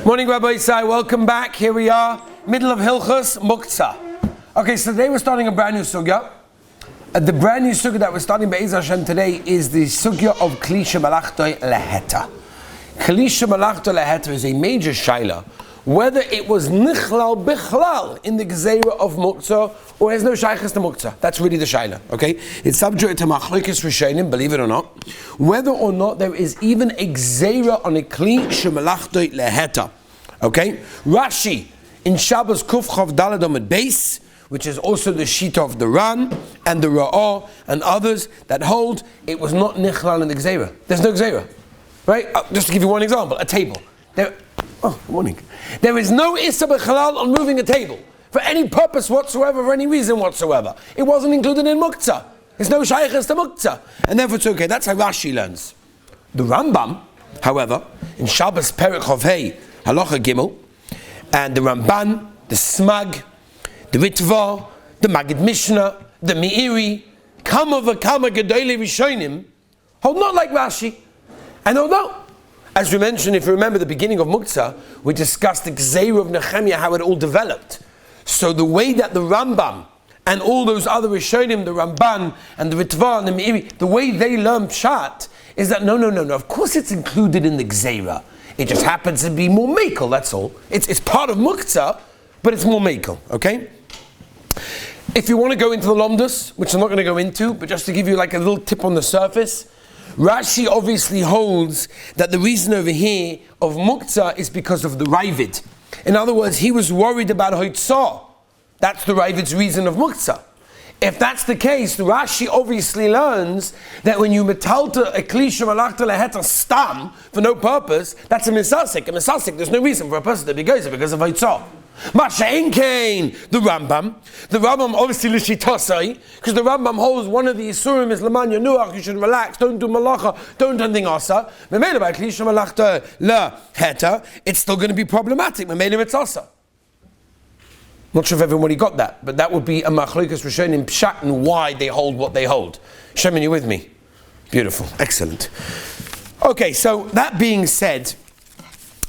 Morning, Rabbi Isai. Welcome back. Here we are, middle of Hilchos Muktza. Okay, so today we're starting a brand new sugya. The brand new sugya that we're starting Be'ez Hashem today is the sugya of Kli Shemilachto leheta. Kli Shemilachto leheta is a major shaila, whether it was nichlal bichlal in the gzeira of Muktza or has no shaykhs to Muktza. That's really the shaila. Okay, it's subject to machlokes rishonim, believe it or not, whether or not there is even a gzeira on a Kli Shemilachto leheta. Okay, Rashi in Shabbos Kuf Chav Daled Amud Beis, which is also the sheet of the Ran and the Ra'ah and others that hold it was not nichlal in the gzeira. There's no gzeira, right? Just to give you one example, a table. Good morning. There is no issa b'chalal on moving a table for any purpose whatsoever, for any reason whatsoever. It wasn't included in Muktza. There's no shaykhs to Muktza, and therefore it's okay. That's how Rashi learns. The Rambam, however, in Shabbos Perek Chav Hei Halacha Gimel, and the Ramban, the Smag, the Ritva, the Magid Mishnah, the Meiri, Kama v'Kama Gedolei Rishonim, hold not like Rashi. And although, as we mentioned, if you remember the beginning of Muktza, we discussed the Gzeira of Nehemiah, how it all developed. So the way that the Rambam and all those other Rishonim, the Ramban and the Ritva and the Meiri, the way they learn Pshat is that no. Of course it's included in the Gzeira. It just happens to be more mekel, that's all. It's part of Muktza, but it's more mekel, okay? If you want to go into the Lomdus, which I'm not going to go into, but just to give you like a little tip on the surface, Rashi obviously holds that the reason over here of Muktza is because of the Ravid. In other words, he was worried about Hoitzah. That's the Ravid's reason of Muktza. If that's the case, Rashi obviously learns that when you metalta a Kli Shemilachto leheta stam for no purpose, that's a misasik. A misasik, there's no reason for a person to be gozer because of Hoitzah. Masha'en kain, the Rambam obviously l'shitosai, because the Rambam holds one of the Isurim is Laman Yanuach, you should relax, don't do malacha, don't do anything asa. Memela by Kli Shemilachto leheta, it's still going to be problematic. Memela it's asa. Not sure if everybody got that, but that would be a machlokes rishonim pshat and why they hold what they hold. Shemin, you with me? Beautiful, excellent. Okay, so that being said,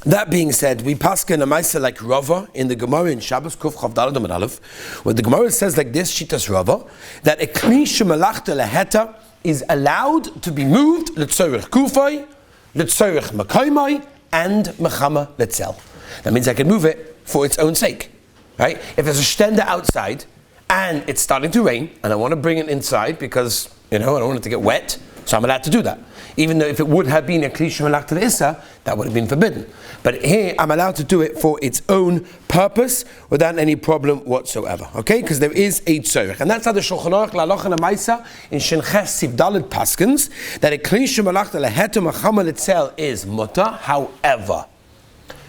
we paskin a ma'aser like Rava in the Gemara in Shabbos Kuf Chav Daled Amud Aleph, where the Gemara says like this, Shitas Rava, that a Kli Shemilachto leheta is allowed to be moved l'tzorech kufay, l'tzorech makaymai, and mechama letzel. That means I can move it for its own sake. Right? If there's a stender outside and it's starting to rain and I want to bring it inside because, I don't want it to get wet, so I'm allowed to do that. Even though if it would have been a Kli Shemilachto l'issa, that would have been forbidden. But here I'm allowed to do it for its own purpose without any problem whatsoever. Okay? Because there is a tzorech. And that's how the Shulchan Aruch L'Halacha L'Maisa in Shinches Sif Daled paskins that a Kli Shemilachto leheta mechama letzel is mutter. However,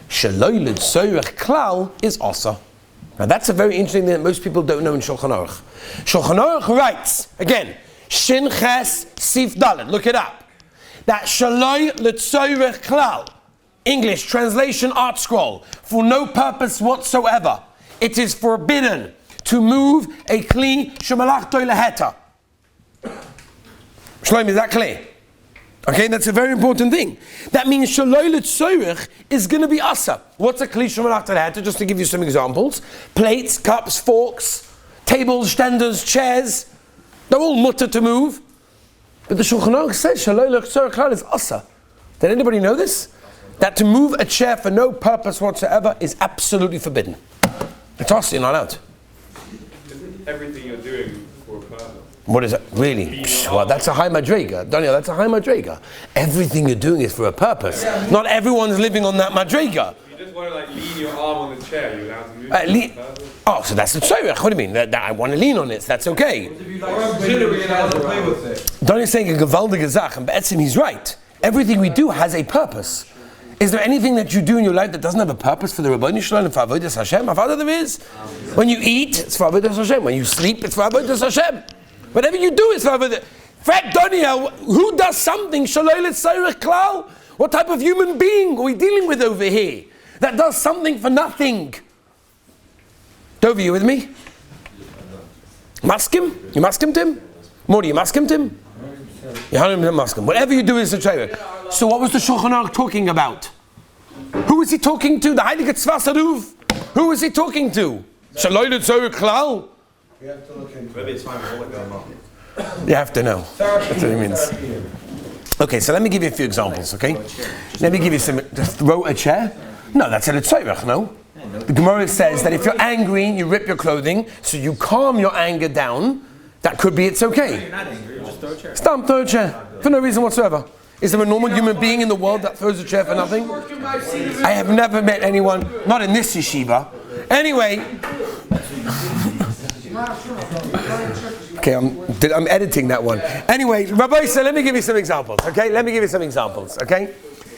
sheloi l'tzorech klal is asa. Now that's a very interesting thing that most people don't know in Shulchan Aruch. Shulchan Aruch writes, again, Shin Ches Sif Daled, look it up, that Shaloi L'Tzorech Klal, English translation art scroll, for no purpose whatsoever, it is forbidden to move a Kli Shemilachto leheta. Shloim, is that clear? Okay, that's a very important thing. That means Shaloi L'Tzorech is going to be asa. What's a Kli Shemilachto leheta? Just to give you some examples. Plates, cups, forks, tables, standers, chairs. They're all mutter to move. But the Shulchan Aruch says Shaloi L'Tzorech klal is asa. Did anybody know this? That to move a chair for no purpose whatsoever is absolutely forbidden. It's asa, you're not allowed. Isn't everything you're doing for a purpose? What is it? Really? Well, that's a high madrega. Daniel, that's a high madrega. Everything you're doing is for a purpose. Not everyone's living on that madrega. You just want to lean your arm on the chair, you're allowed to move it. So that's the tzorech. What do you mean? That I want to lean on it, so that's okay. Daniel's saying a gewaldige Zach, and Be'etzim he's right. Everything we do has a purpose. Is there anything that you do in your life that doesn't have a purpose for the Rabbeinu Shalom and for Avodas Hashem? Father, there is. When you eat, it's for Avodas Hashem. When you sleep, it's for Avodas Hashem. Whatever you do is for Avodas. Fred Daniel, who does something? Shaloi L'Tzorech klal? What type of human being are we dealing with over here that does something for nothing? Dovi, you with me? Maskim? You maskim Tim? Mori, you maskim Tim? Whatever you do is a tzorech. So what was the Shulchan Aruch talking about? Who is he talking to? The Heilige Tzvasaruf. Who is he talking to? Shaloi l'tzorech klal. You have to look into it. You have to know. That's what it means. Okay, so let me give you a few examples, okay? Let me give you some. Just throw a chair? No, that's a l'tzorech, no? The Gemara says that if you're angry and you rip your clothing, so you calm your anger down, that could be it's okay. You're not angry, you just throw a chair. Stop, throw a chair. For no reason whatsoever. Is there a normal human being in the world that throws a chair for nothing? I have never met anyone, not in this yeshiva. Anyway. Okay, I'm editing that one. Anyway, Rabbi said, let me give you some examples, okay? Okay?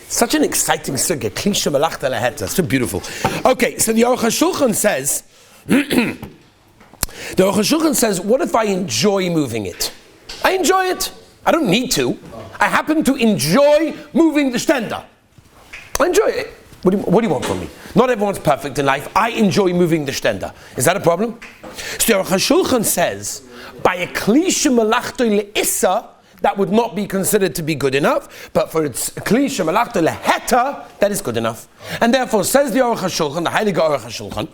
Such an exciting sugya. Kli Shemilachto laheta. So beautiful. Okay, so the Aruch HaShulchan says, what if I enjoy moving it? I enjoy it. I don't need to. I happen to enjoy moving the stender. I enjoy it. What do you want from me? Not everyone's perfect in life. I enjoy moving the stender. Is that a problem? So the Aruch HaShulchan says, by a Kli Shemilachto le'issa, that would not be considered to be good enough, but for its Kli Shemilachto laheta, that is good enough. And therefore, says the Aruch HaShulchan, the Heilige Aruch HaShulchan,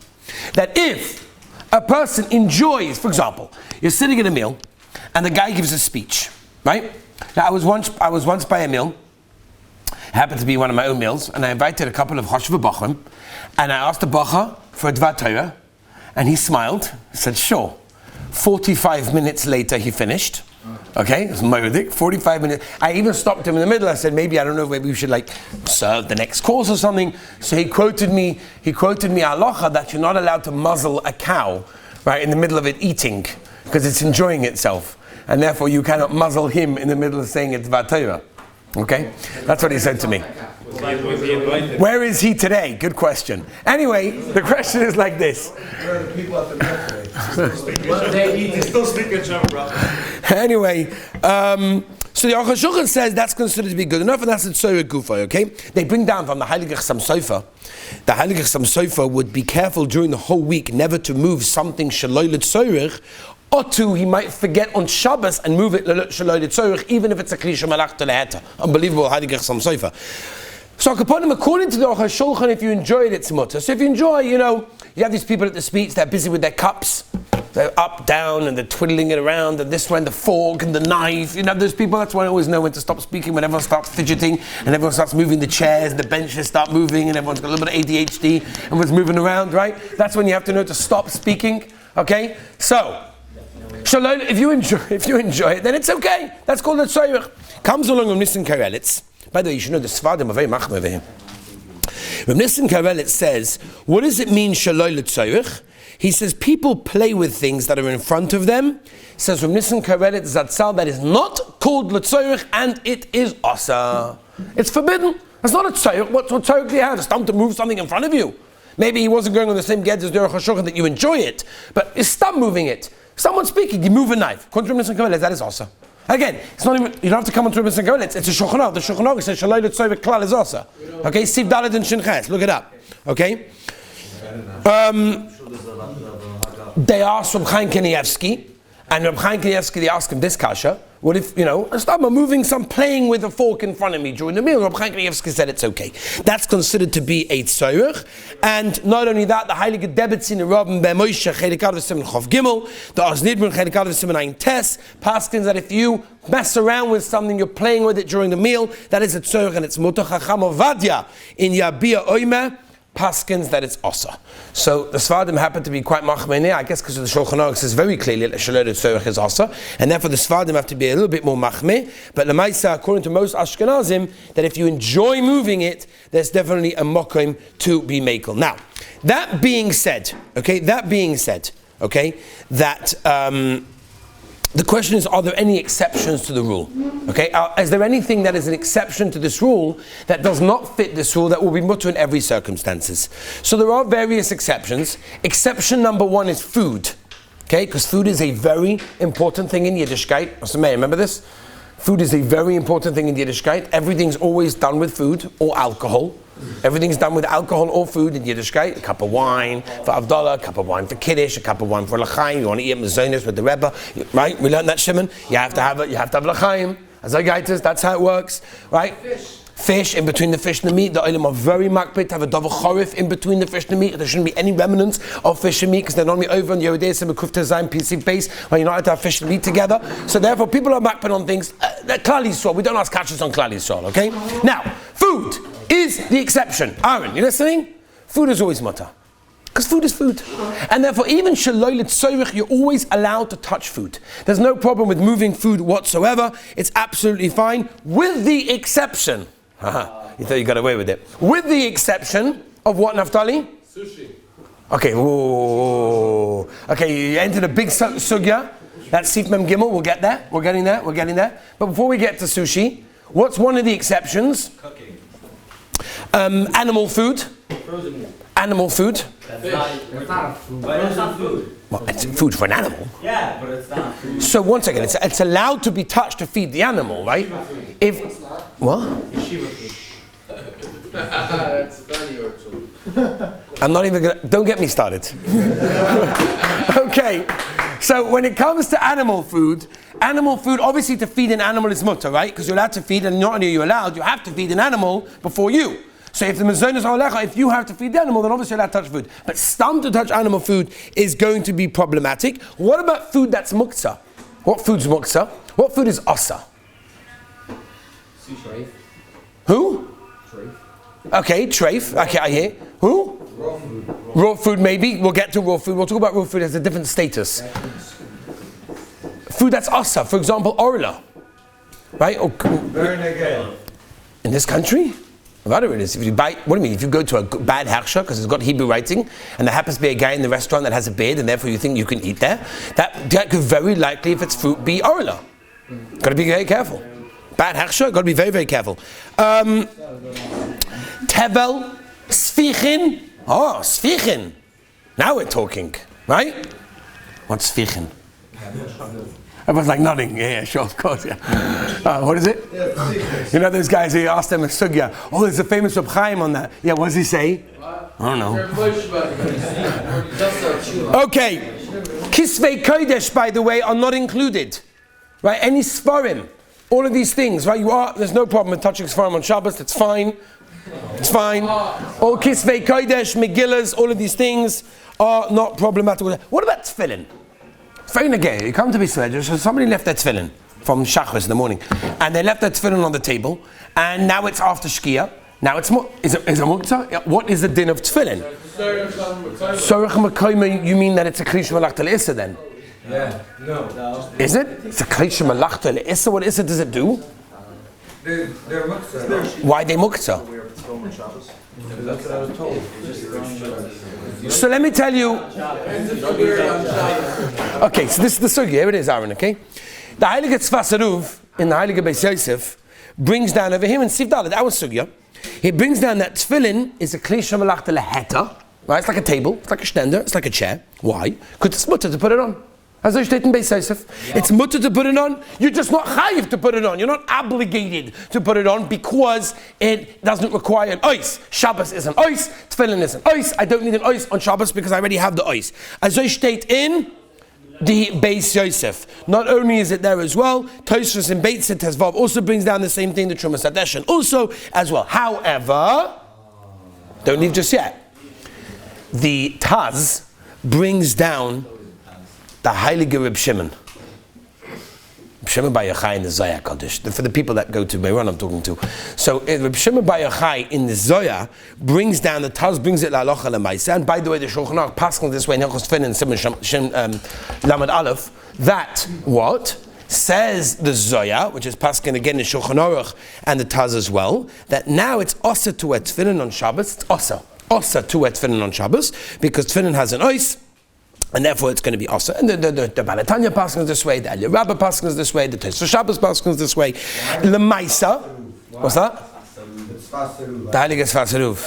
that if a person enjoys, for example, you're sitting at a meal, and the guy gives a speech, right? Now, I was once by a meal, it happened to be one of my own meals, and I invited a couple of Choshev Bachrim, and I asked the Bacha for a Dvar Torah, and he smiled, said, sure. 45 minutes later, he finished. Okay, it's Moedik, 45 minutes. I even stopped him in the middle. I said, maybe we should serve the next course or something. So he quoted me halacha that you're not allowed to muzzle a cow, right, in the middle of it eating, because it's enjoying itself. And therefore you cannot muzzle him in the middle of saying it's Dvar Torah. Okay? That's what he said to me. Where is he today? Good question. Anyway, the question is like this. Where are the people at the military? Still speaking German, bro. Anyway, so the Aruch HaShulchan says that's considered to be good enough, and that's a tzorech gufa, okay? They bring down from the Heilige Chassam Sofer. The Heilige Chassam Sofer would be careful during the whole week never to move something shaloi l'tzorech, or two, he might forget on Shabbos and move it shaloi l'tzorech, even if it's a Kli Shemilachto laheta. Unbelievable Heilige Chassam Sofer. So according to the Aruch HaShulchan, if you enjoy it, it's mutter. So if you enjoy, you have these people at the speech, they're busy with their cups. They're up, down, and they're twiddling it around, and this one, the fork and the knife. Those people, that's why I always know when to stop speaking, when everyone starts fidgeting, and everyone starts moving the chairs, and the benches start moving, and everyone's got a little bit of ADHD, everyone's moving around, right? That's when you have to know to stop speaking, okay? So, Shalom, if you enjoy it, then it's okay. That's called a tzorech. Comes along with Nissen Karelitz. By the way, you should know the Sfadim are very machmir over here. When Nissen Karelitz says, what does it mean shaloi l'tzorech? He says people play with things that are in front of them. He says from Nissen Karelitz Zatzal, that is not called l'tzorech and it is asa. It's forbidden. It's not a tzorech. What tzorech do you have? It's time to move something in front of you. Maybe he wasn't going on the same get as the Aruch HaShulchan that you enjoy it, but stop moving it. Someone speaking, you move a knife. According to Nissen Karelitz, that is asa. Again, it's not even, you don't have to come on to Rebbe Sangoel, it's a Shulchan Aruch. The Shulchan Aruch says, Shaloi l'tzorech klal is asa. Okay, Siv Dalet and Shin Ches, look it up. Okay? They asked Reb Chaim Kanievsky, and Reb Chaim Kanievsky, they asked him this kasha, what if, I start moving playing with a fork in front of me during the meal? Reb Chaim Kanievsky said it's okay. That's considered to be a tzorech. And not only that, the Heilige Debetzin Rabban Ben Moshe Chelik Aleph Siman Chof Gimel, the Oznidbun Chelik Aleph Siman Ein Tes, paskins that if you mess around with something, you're playing with it during the meal, that is a tzorech, and it's Mutar Chacham Ovadia in Yabia Oimer, paskins that it's osa. So the Sfadim happen to be quite machmir, I guess because the Shulchan Aruch says very clearly that shaloi l'tzorech is osa, and therefore the Sfadim have to be a little bit more machmir. But l'maisa, according to most Ashkenazim, that if you enjoy moving it, there's definitely a mokim to be makel. Now, that being said, the question is, are there any exceptions to the rule? Okay, is there anything that is an exception to this rule that does not fit this rule that will be mutter in every circumstances? So there are various exceptions. Exception number one is food. Okay, because food is a very important thing in Yiddishkeit. Remember this? Food is a very important thing in Yiddishkeit. Everything's always done with food or alcohol. Everything's done with alcohol or food in Yiddishkeit. A cup of wine for Avdallah, a cup of wine for Kiddush, a cup of wine for L'chaim. You want to eat Mazonis with the Rebbe, right? We learned that, Shimon. You have to have L'chaim. As I guide this, that's how it works, right? fish in between the fish and the meat. The olim are very makbid to have a davar chorif in between the fish and the meat. There shouldn't be any remnants of fish and meat because they're normally over on Yehuday Sim Kufta Zayin PC base when you're not allowed to have fish and meat together. So therefore, people are makbid on things. Klal Yisrael, we don't ask kashas on Klal Yisrael, okay? Now, food is the exception. Aaron, you listening? Food is always mutter. Because food is food. And therefore, even shaloy litzorich, you're always allowed to touch food. There's no problem with moving food whatsoever. It's absolutely fine, with the exception. You thought you got away with it. With the exception of what, Naftali? Sushi. Okay, ooh. Okay, you entered a big sugya. That's Sif Mem Gimel. We'll get there. We're getting there. But before we get to sushi, what's one of the exceptions? Cooking. Animal food. Frozen. Animal food. That's not food. But it's not food. Well, it's food for an animal. Yeah, but it's not food. So one second, it's allowed to be touched to feed the animal, right? If what? That's funny or so. I'm not even gonna. Don't get me started. Okay. So when it comes to animal food, obviously to feed an animal is mutter, right? Because you're allowed to feed, and not only are you allowed, you have to feed an animal before you. So if the mezon is alecha, if you have to feed the animal, then obviously you're allowed to touch food. But stam to touch animal food is going to be problematic. What about food that's muktza? What food's muktza? What food is asa? Sushi. Who? Treif. Okay, treif. Okay, I hear. Who? Raw food. Raw food, maybe. We'll get to raw food. We'll talk about raw food as a different status. Food that's asa, for example, orla. Right? Or, Burn again. in this country? Whatever it is, if you buy, what do you mean? If you go to a bad harsha because it's got Hebrew writing, and there happens to be a guy in the restaurant that has a beard, and therefore you think you can eat there, that could very likely, if it's fruit, be orla. Got to be very careful. Bad harsha, got to be very, very careful. Tevel, sfichin. Oh, sfichin. Now we're talking, right? What's sfichin? Everyone's like nodding. Yeah, sure, of course. Yeah. What is it? You know those guys who asked them a sugya. Oh, there's a famous Reb Chaim on that. Yeah, what does he say? I don't know. Okay, Kisvei Kodesh, by the way, are not included. Right? Any Sfarim, all of these things. Right? There's no problem with touching Sfarim on Shabbos. That's fine. It's fine. All Kisvei Kodesh, Megillas, all of these things are not problematic. What about Tefillin? Very negay. You come to be sledge, so somebody left their tefillin from Shachris in the morning, and they left their tefillin on the table, and now it's after Shkia. Now it's is it Muktza? What is the din of tefillin? Sorech Makoyma, you mean that it's a Kli Shemilachto L'Issa then? Yeah. No. Is it? It's a Kli Shemilachto L'Issa. What Issa does it do? They're Muktza. Why they Muktza? That's what I was told. So let me tell you. Okay, so this is the sugya. Here it is, Aaron. Okay, the Heilige Tzfas Aruv in the Heilige Beis Yosef brings down over here in Sif Dalet. That was sugya. He brings down that tefillin is a Kli Shemilachto L'Heta. Right, it's like a table, it's like a stender, it's like a chair. Why? Because it's mutter to put it on. As I stated in Beis Yosef, it's mutter to put it on. You're just not chayiv to put it on. You're not obligated to put it on because it doesn't require an ois. Shabbos is an ois. Tefillin is an ois. I don't need an ois on Shabbos because I already have the ois. As I state in the Beis Yosef. Not only is it there as well, Tosfos in Beit Tezvav also brings down the same thing, the Trumas Hadeshen also as well. However, don't leave just yet. The Taz brings down the Heilige Reb Shimon. Reb Shimon Bar Yochai in the Zohar Kodesh. For the people that go to Meiron, I'm talking to. So Reb Shimon Bar Yochai in the Zohar brings down, the Taz brings it la'alocha l'maisa. And by the way, the Shulchan Aruch passes this way in Hilchos Tefillin and Simon Lamed Aleph, that what? Says the Zohar, which is paskin again in Shulchan Aruch and the Taz as well, that now it's osa to wear tefillin on Shabbos. It's osa to wear tefillin on Shabbos because tefillin has an ois. And therefore it's going to be also. And the Balatanya Paskins this way, the Aliyah Rabbah Paskins this way, the Tosfos Shabbos Paskins this way. L'maisa, what's that? The Heilige Tzfas Aruv.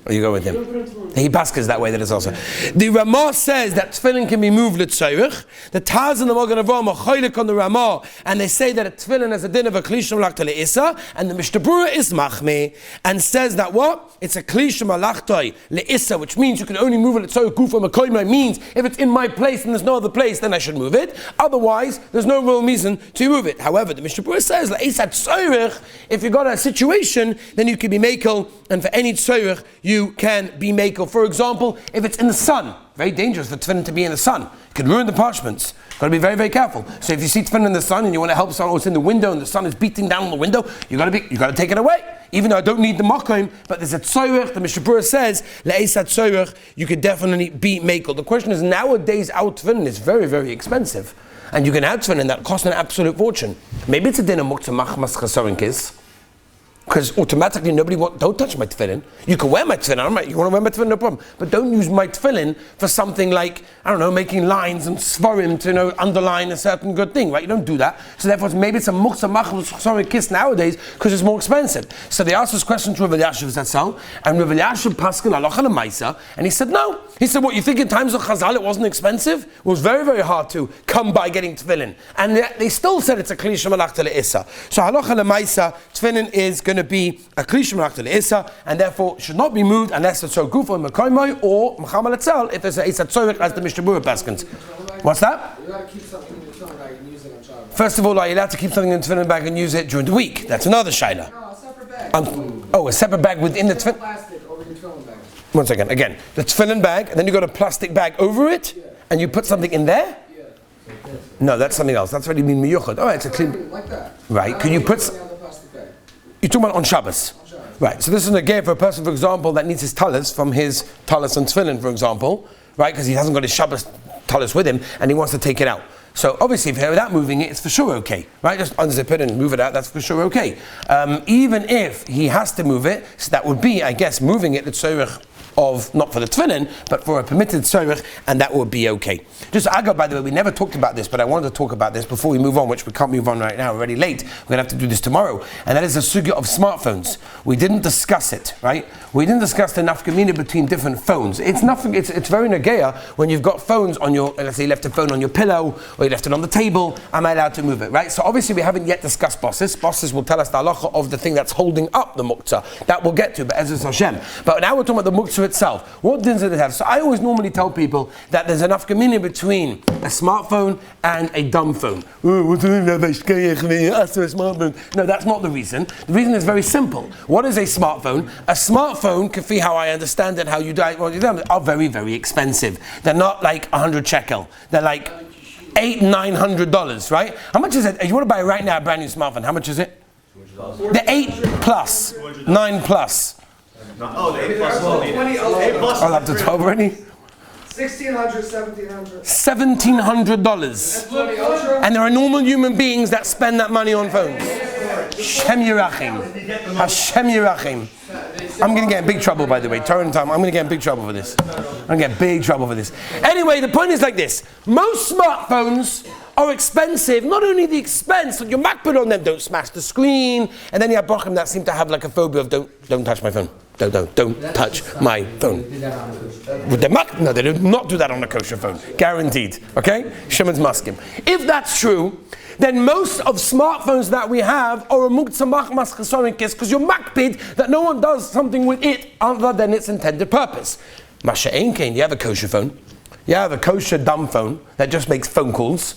Or you go with him? He passes that way, that is also. The Ramah says that tefillin can be moved l'tzayrich. The Taz and the Magen Avraham are choylek on the Ramah, and they say that a tefillin has a din of a kli shemilachto le'isa, and the Mishnah Berurah is machmeh, and says that what? It's a kli shemilachto le'isa, which means you can only move it l'tzayrich gufa makoyma, means if it's in my place and there's no other place, then I should move it. Otherwise, there's no real reason to move it. However, the Mishnah Berurah says, le'isa tzayrich, if you've got a situation, then you can be makel, and for any tzayrich, you can be makel. For example, if it's in the sun, very dangerous for tefillin to be in the sun. It could ruin the parchments. Got to be very, very careful. So if you see tefillin in the sun and you want to help someone who's in the window and the sun is beating down on the window, you got to take it away. Even though I don't need the makom, but there's a tzayrich. The Mishnah Berurah says le'esa tzayrich, you could definitely be makel. The question is, nowadays our tefillin is very, very expensive, and you can have tefillin that costs an absolute fortune. Maybe it's a din of Muktza machmas chasarin kis, because automatically don't touch my tefillin. You can wear my tefillin, you want to wear my tefillin, no problem. But don't use my tefillin for something like, I don't know, making lines and svarim to underline a certain good thing, right? You don't do that. So therefore, maybe it's a Muktza machmas chasarin kis nowadays because it's more expensive. So they asked this question to Rav Elyashiv Zatzal, and Rav Elyashiv paskin halacha l'maisa, and he said no. He said, what, you think in times of Chazal it wasn't expensive? It was very, very hard to come by getting tefillin. And they still said it's a kli shemilachto le'isa. So halacha l'maisa, tefillin is going to be a kli shemilachto le'isa, and therefore should not be moved unless it's so gufa mekoymai or mechama letzal if there's a isa tzorik as the Mishnah Berurah paskins. What's that? You gotta keep something in your tefillin bag and use it on Shabbat. First of all, are you allowed to keep something in the tefillin bag and use it during the week? That's another shayla. No, a separate bag. A separate bag within the tefillin. Plastic over your tefillin bag. One second. Again, the tefillin bag, and then you got a plastic bag over it, and you put something in there. Yeah. No, that's something else. That's already been miyuchad. All right, it's a clean. Like that. Right? Can you put? Plastic bag. You're talking about on Shabbos. Right, so this is a game for a person, for example, that needs his talis from his talis and tefillin, for example, right? Because he hasn't got his Shabbos talis with him, and he wants to take it out. So obviously, if you're without moving it, it's for sure okay, right? Just unzip it and move it out, that's for sure okay. Even if he has to move it, so that would be, I guess, moving it, the tzorich of, not for the tefillin, but for a permitted tzorich, and that would be okay. Just Agad, by the way, we never talked about this, but I wanted to talk about this before we move on, which we can't move on right now, we're already late. We're going to have to do this tomorrow. And that is the sugya of smartphones. We didn't discuss it, right? We didn't discuss the nafkamina between different phones. It's nothing, it's very nageya when you've got phones on your, let's say you left a phone on your pillow, or you left it on the table, am I allowed to move it, right? So obviously we haven't yet discussed bosses. Bosses will tell us the halacha of the thing that's holding up the muktza. That we'll get to, but Ezra Hashem. But now we're talking about the muktza itself. What dins does it have? So I always normally tell people that there's enough communion between a smartphone and a dumb phone. No, that's not the reason. The reason is very simple. What is a smartphone? A smartphone, Kafi, how I understand it, how you do it, are very, very expensive. They're not like 100 shekel. They're like $800-900, right? How much is it? If you want to buy right now a brand new smartphone, how much is it? The 8 plus, 9 plus. Oh, the 8 plus. 8 plus. I'll have to 12 already. $1,600, $1,700. $1,700. And there are normal human beings that spend that money on phones. Hashem Yerachim. Hashem Yerachim. I'm going to get in big trouble, by the way. Torah time. I'm going to get in big trouble for this. I'm going to get big trouble for this. Anyway, the point is like this. Most smartphones are expensive. Not only the expense, but your MacBook on them, don't smash the screen. And then you have Bochum that seem to have like a phobia of don't touch my phone. Don't touch my phone. With the Mac, no, they do not do that on a kosher phone. Guaranteed. Okay? Shemon's maskim. If that's true, then most of smartphones that we have are a Muktza machmas chesaron kis, because your MacBid, that no one does something with it other than its intended purpose. Masha Ein Kain, you have a kosher phone. You have a kosher dumb phone that just makes phone calls.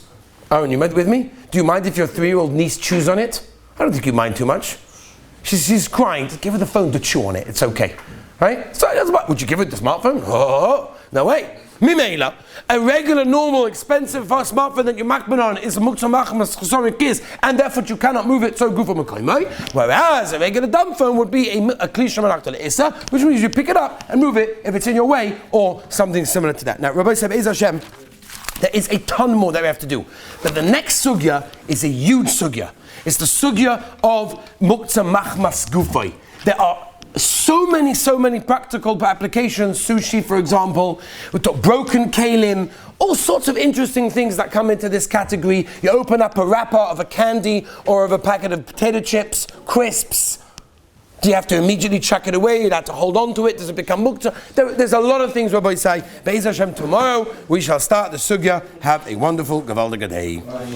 Aaron, you with me? Do you mind if your 3-year-old niece chews on it? I don't think you mind too much. She's crying. Give her the phone to chew on it. It's okay. Right? So that's what, would you give her the smartphone? Oh, no way. Mimela, a regular, normal, expensive smartphone that you makban on is a Muktza machmas chesaron kis, and therefore you cannot move it so gufa mekoymai. Whereas a regular dumb phone would be a kli shemilachto le'isa, which means you pick it up and move it if it's in your way or something similar to that. Now, Rabbi said, Be'ez Hashem, there is a ton more that we have to do. But the next sugya is a huge sugya. It's the sugya of Muktza machmas gufay. There are so many practical applications. Sushi, for example, we've got broken kalim, all sorts of interesting things that come into this category. You open up a wrapper of a candy or of a packet of potato chips, crisps. Do you have to immediately chuck it away? You have to hold on to it? Does it become Muktza? There's a lot of things Rabbi say. Be'ez Hashem, tomorrow we shall start the sugya. Have a wonderful, gewaldige day.